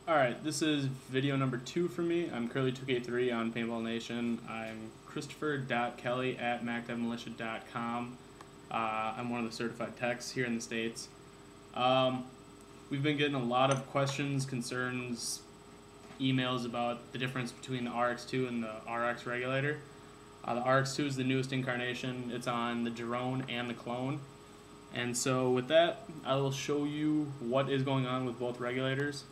Alright, this is video number 2 for me. I'm Curly2K3 on Paintball Nation. I'm Christopher.Kelly@MacDevMilitia.com. I'm one of the certified techs here in the States. We've been getting a lot of questions, concerns, emails about the difference between the Rx2 and the Rx regulator. The Rx2 is the newest incarnation. It's on the drone and the clone. And so with that, I will show you what is going on with both regulators.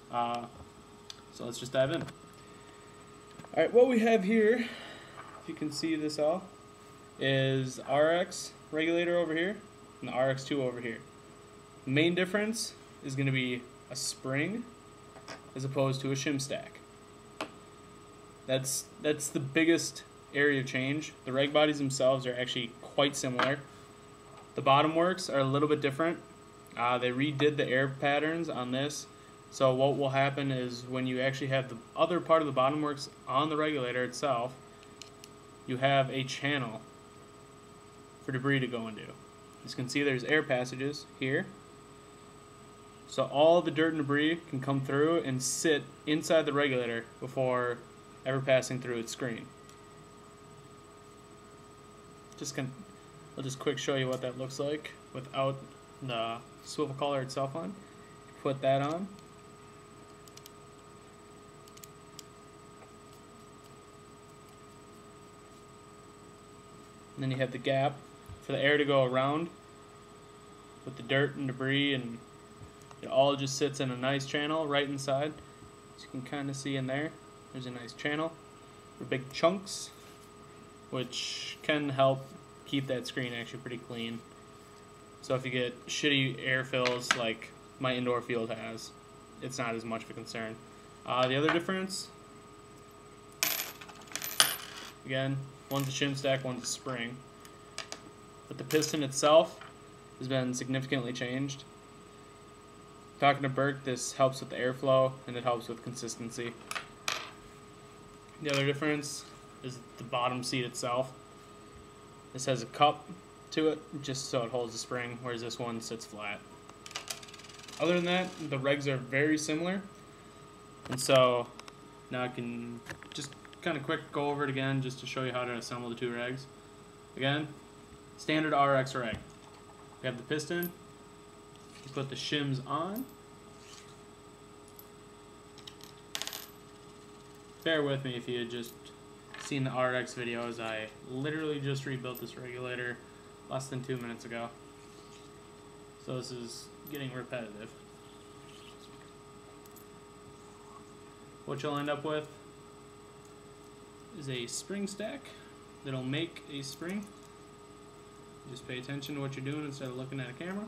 So let's just dive in. Alright, what we have here, if you can see this all, is Rx regulator over here and the Rx2 over here. The main difference is going to be a spring as opposed to a shim stack. That's the biggest area of change. The reg bodies themselves are actually quite similar. The bottom works are a little bit different. They redid the air patterns on this. So what will happen is when you actually have the other part of the bottom works on the regulator itself, you have a channel for debris to go into. As you can see, there's air passages here. So all the dirt and debris can come through and sit inside the regulator before ever passing through its screen. I'll just quick show you what that looks like without the swivel collar itself on. Put that on. And then you have the gap for the air to go around with the dirt and debris, and it all just sits in a nice channel right inside. As you can kind of see in there, there's a nice channel for big chunks, which can help keep that screen actually pretty clean. So if you get shitty air fills like my indoor field has, it's not as much of a concern. The other difference, again, one's a shim stack, one's a spring. But the piston itself has been significantly changed. Talking to Burke, this helps with the airflow and it helps with consistency. The other difference is the bottom seat itself. This has a cup to it just so it holds the spring, whereas this one sits flat. Other than that, the regs are very similar. And so now I can just kind of quick go over it again just to show you how to assemble the two regs. Again, standard Rx reg. We have the piston. You put the shims on. Bear with me if you had just seen the Rx videos. I literally just rebuilt this regulator less than 2 minutes ago. So this is getting repetitive. What you'll end up with is a spring stack that'll make a spring. Just pay attention to what you're doing instead of looking at a camera.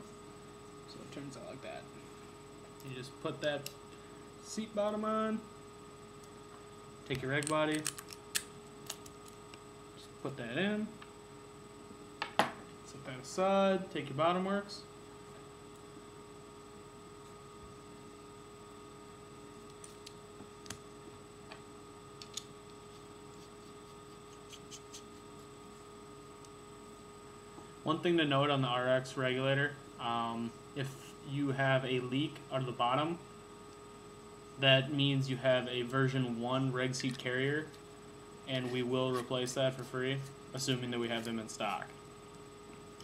So it turns out like that. You just put that seat bottom on, take your reg body, just put that in, set that aside, take your bottom works. One thing to note on the Rx regulator, if you have a leak out of the bottom, that means you have a version 1 reg seat carrier, and we will replace that for free, assuming that we have them in stock.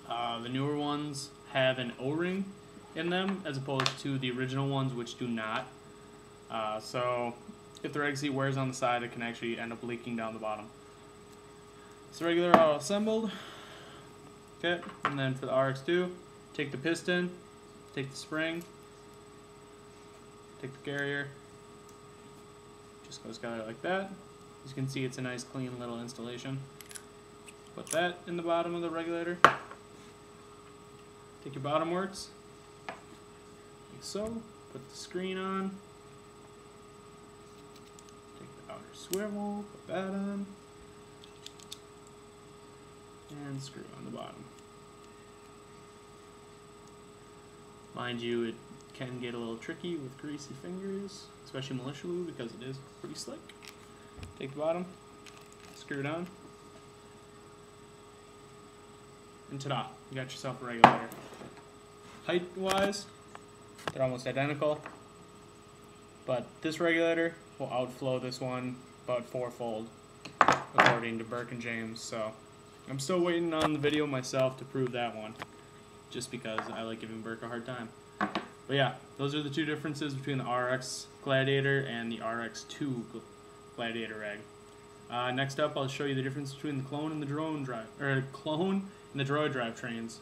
The newer ones have an O-ring in them, as opposed to the original ones, which do not. So if the reg seat wears on the side, it can actually end up leaking down the bottom. So regular all assembled. Okay, and then for the Rx2, take the piston, take the spring, take the carrier, just goes together like that. As you can see, it's a nice clean little installation. Put that in the bottom of the regulator. Take your bottom works, like so, put the screen on, take the outer swivel, put that on, and screw on the bottom. Mind you, it can get a little tricky with greasy fingers, especially militia glue because it is pretty slick. Take the bottom, screw it on, and ta-da, you got yourself a regulator. Height-wise, they're almost identical. But this regulator will outflow this one about 4-fold, according to Burke and James. So I'm still waiting on the video myself to prove that one, just because I like giving Burke a hard time. But yeah, those are the two differences between the Rx Gladiator and the Rx2 Gladiator Reg. Next up, I'll show you the difference between the clone and the drone drive, or clone and the droid drive trains.